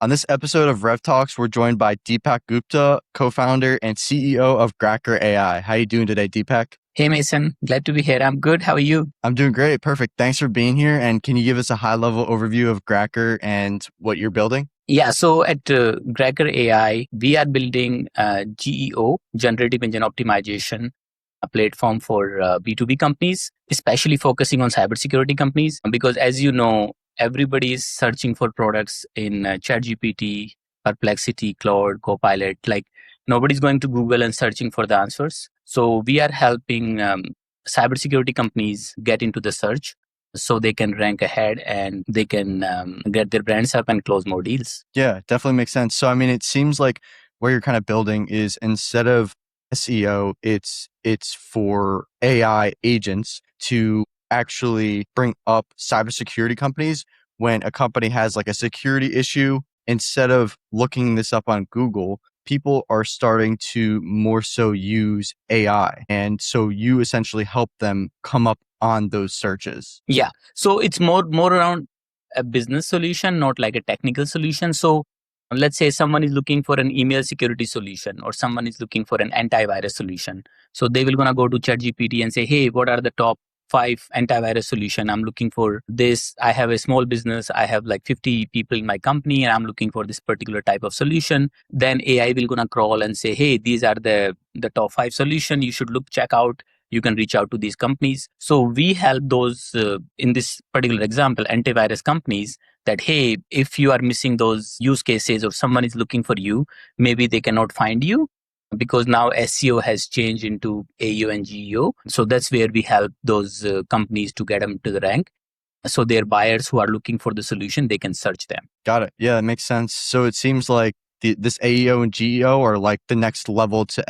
On this episode of RevTalks, we're joined by Deepak Gupta, co-founder and CEO of Gracker AI. How are you doing today, Deepak? Hey, Mason. Glad to be here. I'm good. How are you? I'm doing great. Perfect. Thanks for being here. And can you give us a high-level overview of Gracker and what you're building? Yeah, so at Gracker AI, we are building GEO, Generative Engine Optimization, a platform for B2B companies, especially focusing on cybersecurity companies. Because as you know, everybody is searching for products in ChatGPT, Perplexity, Claude, Copilot. Like nobody's going to Google and searching for the answers. So we are helping cybersecurity companies get into the search so they can rank ahead and they can get their brands up and close more deals. Yeah, definitely makes sense. So, I mean, it seems like where you're kind of building is instead of SEO, it's for AI agents to actually bring up cybersecurity companies when a company has like a security issue. Instead of looking this up on Google, people are starting to more so use AI. And so you essentially help them come up on those searches. Yeah. So it's more around a business solution, not like a technical solution. So let's say someone is looking for an email security solution or someone is looking for an antivirus solution. So they will gonna go to ChatGPT and say, hey, what are the top 5 antivirus solution? I'm looking for this. I have a small business. I have like 50 people in my company and I'm looking for this particular type of solution. Then AI will gonna crawl and say, hey, these are the top 5 solution. You should check out. You can reach out to these companies. So we help those, in this particular example, antivirus companies that, hey, if you are missing those use cases or someone is looking for you, maybe they cannot find you because now SEO has changed into AEO and GEO. So that's where we help those companies to get them to the rank. So their buyers who are looking for the solution, they can search them. Got it. Yeah, that makes sense. So it seems like this AEO and GEO are like the next level to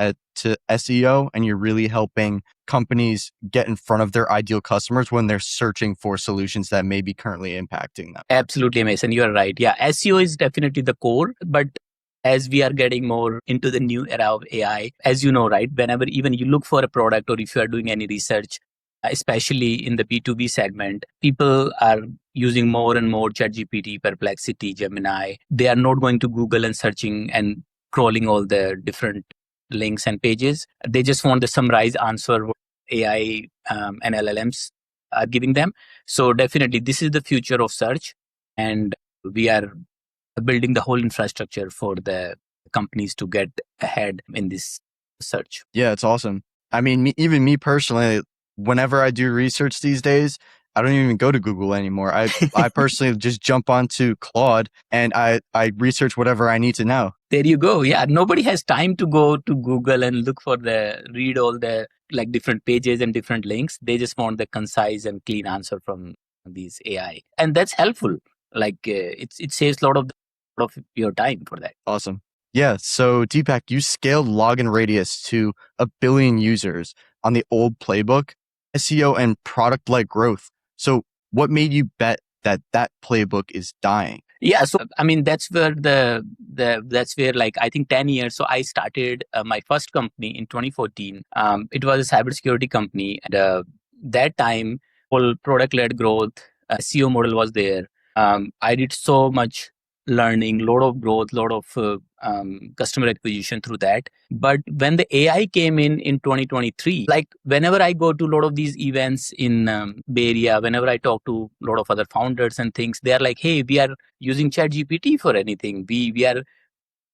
SEO, and you're really helping companies get in front of their ideal customers when they're searching for solutions that may be currently impacting them. Absolutely, Mason. You are right. Yeah, SEO is definitely the core, but as we are getting more into the new era of AI, as you know, right, whenever even you look for a product or if you are doing any research, especially in the B2B segment, people are using more and more ChatGPT, Perplexity, Gemini. They are not going to Google and searching and crawling all the different links and pages. They just want the summarized answer what AI and LLMs are giving them. So definitely this is the future of search, and we are building the whole infrastructure for the companies to get ahead in this search. Yeah, it's awesome. I mean, even me personally, whenever I do research these days, I don't even go to Google anymore. I personally just jump onto Claude and I research whatever I need to know. There you go. Yeah, nobody has time to go to Google and read all the like different pages and different links. They just want the concise and clean answer from these AI, and that's helpful. Like it saves a lot of your time for that. Awesome. Yeah. So Deepak, you scaled Login Radius to 1 billion users on the old playbook, SEO and product-led growth. So what made you bet that playbook is dying? Yeah, so I mean that's where that's where like I think 10 years. So I started my first company in 2014. It was a cybersecurity company, and that time whole product-led growth, SEO model was there. I did so much learning, lot of growth, lot of customer acquisition through that. But when the AI came in 2023, like whenever I go to a lot of these events in Bay Area, whenever I talk to a lot of other founders and things, they are like, hey, we are using ChatGPT for anything. We are,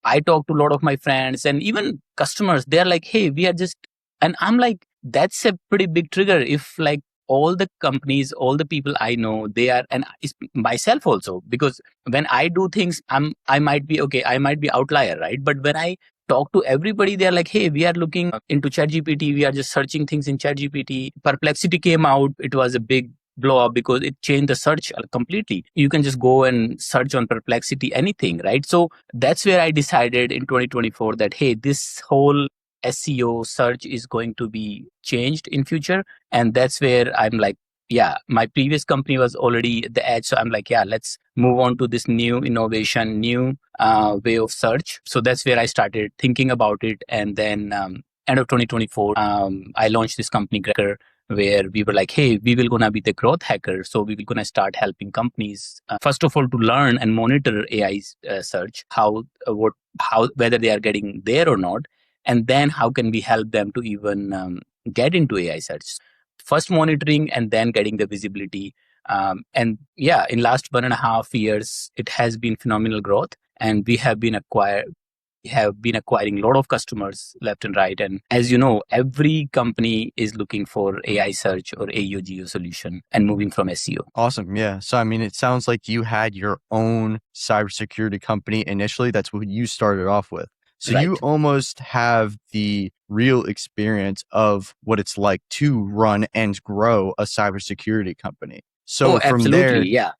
I talk to a lot of my friends and even customers, they're like, hey, we are just, and I'm like, that's a pretty big trigger. If like all the companies, all the people I know, they are, and it's myself also, because when I do things, I might be, okay, I might be outlier, right? But when I talk to everybody, they're like, hey, we are looking into ChatGPT. We are just searching things in ChatGPT. Perplexity came out. It was a big blow up because it changed the search completely. You can just go and search on Perplexity, anything, right? So that's where I decided in 2024 that, hey, this whole SEO search is going to be changed in future. And that's where I'm like, yeah, my previous company was already at the edge. So I'm like, yeah, let's move on to this new innovation, new way of search. So that's where I started thinking about it. And then end of 2024, I launched this company, Gracker. where we were like, hey, we will gonna be the growth hacker. So we will gonna start helping companies, first of all, to learn and monitor AI search, how whether they are getting there or not, and then how can we help them to even get into AI search. First monitoring and then getting the visibility. And yeah, in last 1.5 years, it has been phenomenal growth, and we have been acquiring a lot of customers left and right. And as you know, every company is looking for AI search or AEO geo solution and moving from SEO. Awesome. Yeah. So, I mean, it sounds like you had your own cybersecurity company initially. That's what you started off with. So, you Right. almost have the real experience of what it's like to run and grow a cybersecurity company. Oh, So, from there, absolutely. Yeah.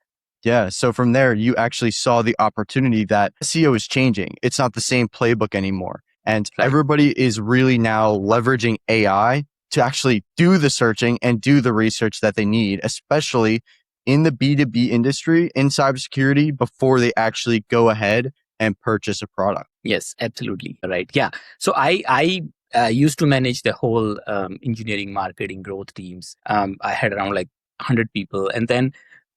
yeah. So from there, you actually saw the opportunity that SEO is changing. It's not the same playbook anymore. And Right. everybody is really now leveraging AI to actually do the searching and do the research that they need, especially in the B2B industry in cybersecurity before they actually go ahead and purchase a product. Yes, absolutely. Right. Yeah. So I used to manage the whole engineering, marketing, growth teams. I had around like 100 people. And then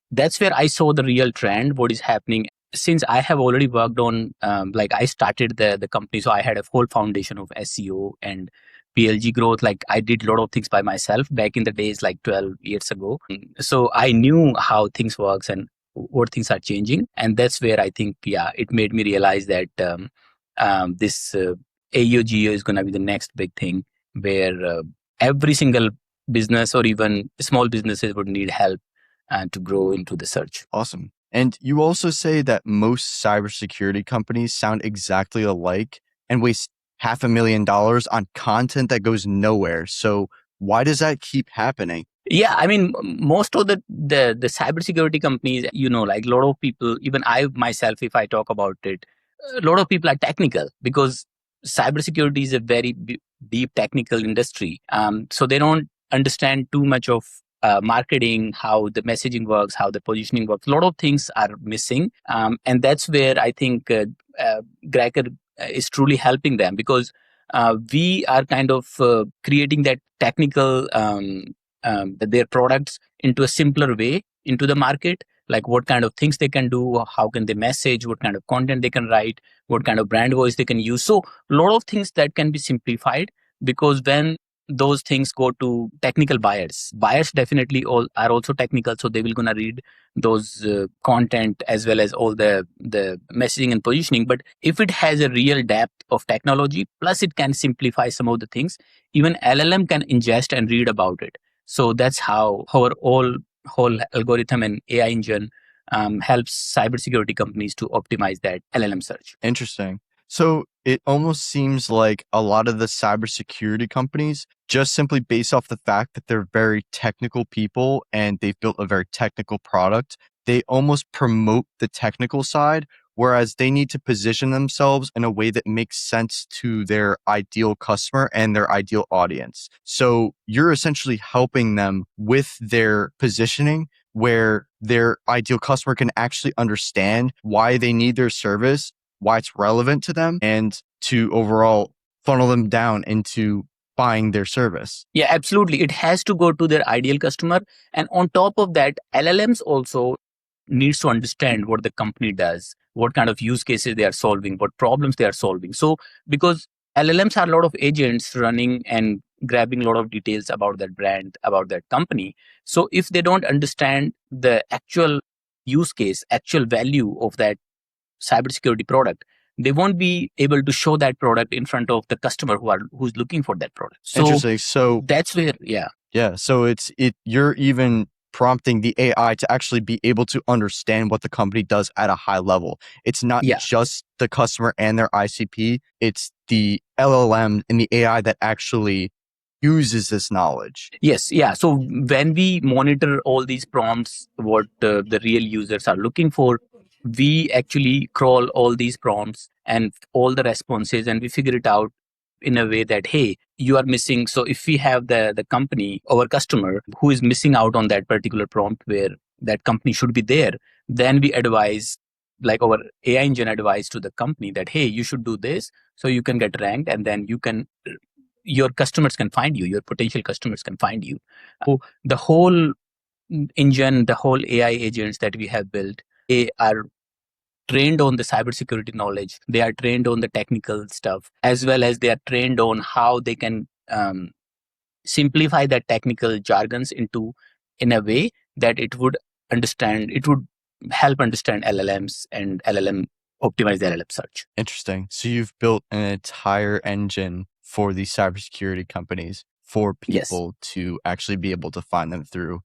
that's where I saw the real trend, what is happening. Since I have already worked on, like I started the company, so I had a whole foundation of SEO and PLG growth. Like I did a lot of things by myself back in the days, like 12 years ago. So I knew how things works and what things are changing. And that's where I think, yeah, it made me realize that this AEO Geo is going to be the next big thing, where every single business or even small businesses would need help and to grow into the search. Awesome. And you also say that most cybersecurity companies sound exactly alike and waste $500,000 on content that goes nowhere. So why does that keep happening? Yeah, I mean, most of the cybersecurity companies, like a lot of people, even I myself, if I talk about it, a lot of people are technical because cybersecurity is a very deep technical industry. So they don't understand too much of marketing, how the messaging works, how the positioning works. A lot of things are missing, and that's where I think Gracker is truly helping them, because we are kind of creating that technical. Their products into a simpler way into the market, like what kind of things they can do, how can they message, what kind of content they can write, what kind of brand voice they can use. So a lot of things that can be simplified, because when those things go to technical buyers definitely all are also technical, so they will gonna read those content as well as all the messaging and positioning. But if it has a real depth of technology, plus it can simplify some of the things, even LLM can ingest and read about it. So that's how our whole algorithm and AI engine helps cybersecurity companies to optimize that LLM search. Interesting. So it almost seems like a lot of the cybersecurity companies, just simply based off the fact that they're very technical people and they've built a very technical product, they almost promote the technical side, whereas they need to position themselves in a way that makes sense to their ideal customer and their ideal audience. So you're essentially helping them with their positioning where their ideal customer can actually understand why they need their service, why it's relevant to them, and to overall funnel them down into buying their service. Yeah, absolutely. It has to go to their ideal customer. And on top of that, LLMs also needs to understand what the company does, what kind of use cases they are solving, what problems they are solving. So because LLMs are a lot of agents running and grabbing a lot of details about that brand, about that company. So if they don't understand the actual use case, actual value of that cybersecurity product, they won't be able to show that product in front of the customer who's looking for that product. So Interesting. So that's where, yeah. yeah, so you're even prompting the AI to actually be able to understand what the company does at a high level. It's not Yeah. just the customer and their ICP, it's the LLM and the AI that actually uses this knowledge. Yes, yeah. So when we monitor all these prompts, what the real users are looking for, we actually crawl all these prompts and all the responses, and we figure it out in a way that, hey, you are missing. So if we have the company, our customer, who is missing out on that particular prompt where that company should be there, then we advise, like our AI engine advise to the company that, hey, you should do this so you can get ranked, and then you can your customers can find you, your potential customers can find you. So the whole engine, the whole AI agents that we have built, they are trained on the cybersecurity knowledge. They are trained on the technical stuff, as well as they are trained on how they can simplify that technical jargons into in a way that it would help understand LLMs and LLM optimize the LLM search. Interesting. So you've built an entire engine for these cybersecurity companies for people to actually be able to find them through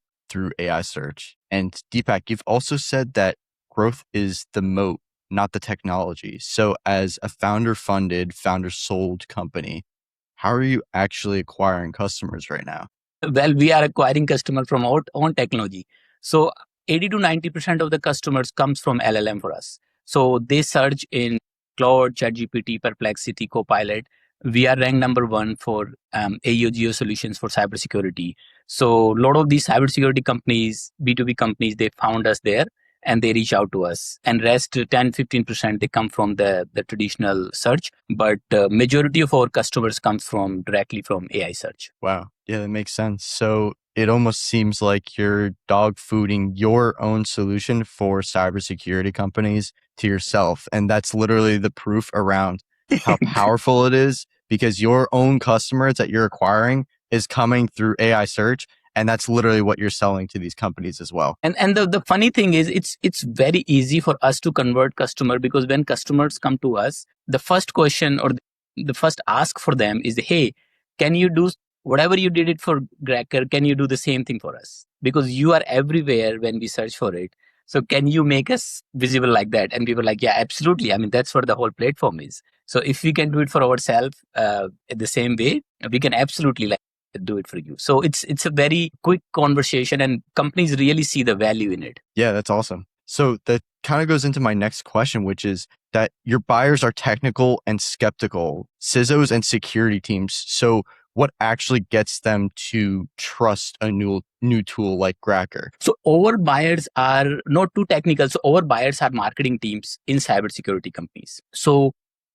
AI search. And Deepak, you've also said that growth is the moat, not the technology. So as a founder-funded, founder-sold company, how are you actually acquiring customers right now? Well, we are acquiring customers from our own technology. So 80 to 90% of the customers comes from LLM for us. So they search in Claude, ChatGPT, Perplexity, Copilot. We are ranked number one for AEO Geo solutions for cybersecurity. So a lot of these cybersecurity companies, B2B companies, they found us there and they reach out to us. And rest 10-15%, they come from the traditional search. But majority of our customers comes from directly from AI search. Wow. Yeah, that makes sense. So it almost seems like you're dog fooding your own solution for cybersecurity companies to yourself. And that's literally the proof around how powerful it is, because your own customers that you're acquiring is coming through AI search. And that's literally what you're selling to these companies as well. And the funny thing is it's very easy for us to convert customer, because when customers come to us, the first question or the first ask for them is, hey, can you do whatever you did it for Gracker, can you do the same thing for us? Because you are everywhere when we search for it. So can you make us visible like that? And we were like, yeah, absolutely. I mean, that's what the whole platform is. So if we can do it for ourselves the same way, we can absolutely do it for you. So it's a very quick conversation and companies really see the value in it. Yeah, that's awesome. So that kind of goes into my next question, which is that your buyers are technical and skeptical, CISOs and security teams. So what actually gets them to trust a new tool like Gracker? So our buyers are not too technical. So our buyers are marketing teams in cybersecurity companies. So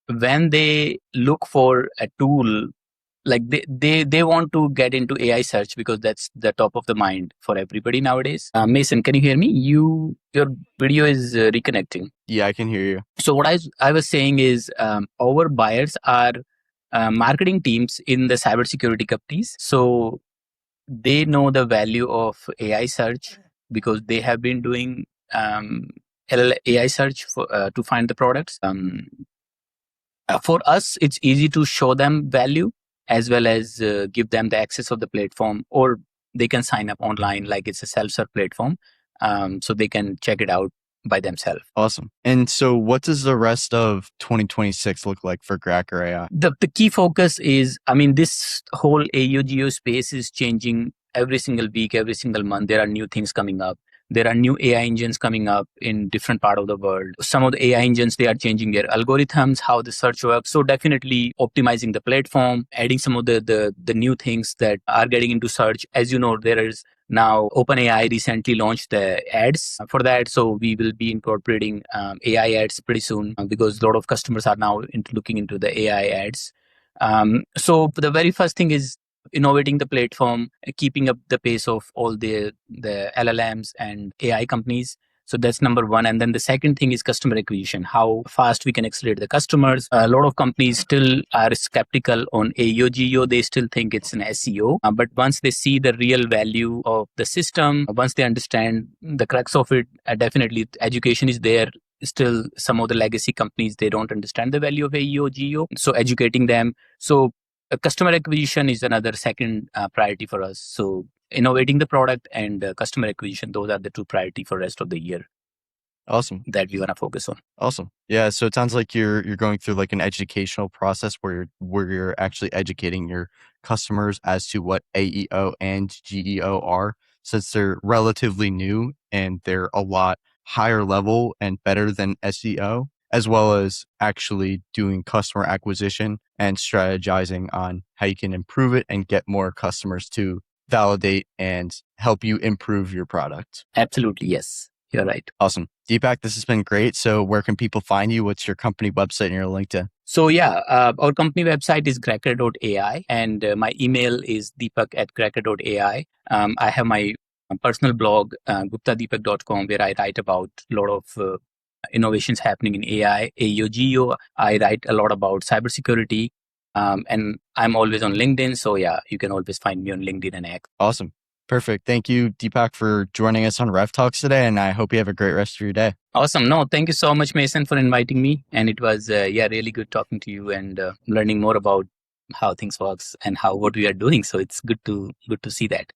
when they look for a tool, like they want to get into AI search because that's the top of the mind for everybody nowadays. Mason, can you hear me? Your video is reconnecting. Yeah, I can hear you. So what I was saying is our buyers are marketing teams in the cybersecurity companies. So they know the value of AI search because they have been doing AI search to find the products. For us, it's easy to show them value as well as give them the access of the platform, or they can sign up online like it's a self-serve platform, so they can check it out by themselves. Awesome. And so what does the rest of 2026 look like for Gracker AI? The key focus is, I mean, this whole AEO Geo space is changing every single week, every single month. There are new things coming up. There are new AI engines coming up in different part of the world. Some of the AI engines, they are changing their algorithms, how the search works. So definitely optimizing the platform, adding some of the new things that are getting into search. As you know, there is now OpenAI recently launched the ads for that. So we will be incorporating AI ads pretty soon because a lot of customers are now looking into the AI ads. So the very first thing is innovating the platform, keeping up the pace of all the LLMs and AI companies. So that's number one. And then the second thing is customer acquisition, how fast we can accelerate the customers. A lot of companies still are skeptical on AEO Geo. They still think it's an SEO. But once they see the real value of the system, once they understand the crux of it, definitely education is there. Still, some of the legacy companies, they don't understand the value of AEO Geo. So educating them. So customer acquisition is another second priority for us. So innovating the product and customer acquisition, those are the two priority for rest of the year. Awesome. That we want to focus on. Awesome. Yeah. So it sounds like you're going through like an educational process where you're actually educating your customers as to what AEO and GEO are, since they're relatively new and they're a lot higher level and better than SEO, as well as actually doing customer acquisition and strategizing on how you can improve it and get more customers to validate and help you improve your product. Absolutely, yes. You're right. Awesome. Deepak, this has been great. So where can people find you? What's your company website and your LinkedIn? So our company website is Gracker.ai, and my email is Deepak@Gracker.ai. I have my personal blog, GuptaDeepak.com, where I write about a lot of innovations happening in AI, AEO, I write a lot about cybersecurity, and I'm always on LinkedIn. So you can always find me on LinkedIn and X. Awesome. Perfect. Thank you, Deepak, for joining us on RevTalks today, and I hope you have a great rest of your day. Awesome. No, thank you so much, Mason, for inviting me. And it was, really good talking to you and learning more about how things works and what we are doing. So it's good to see that.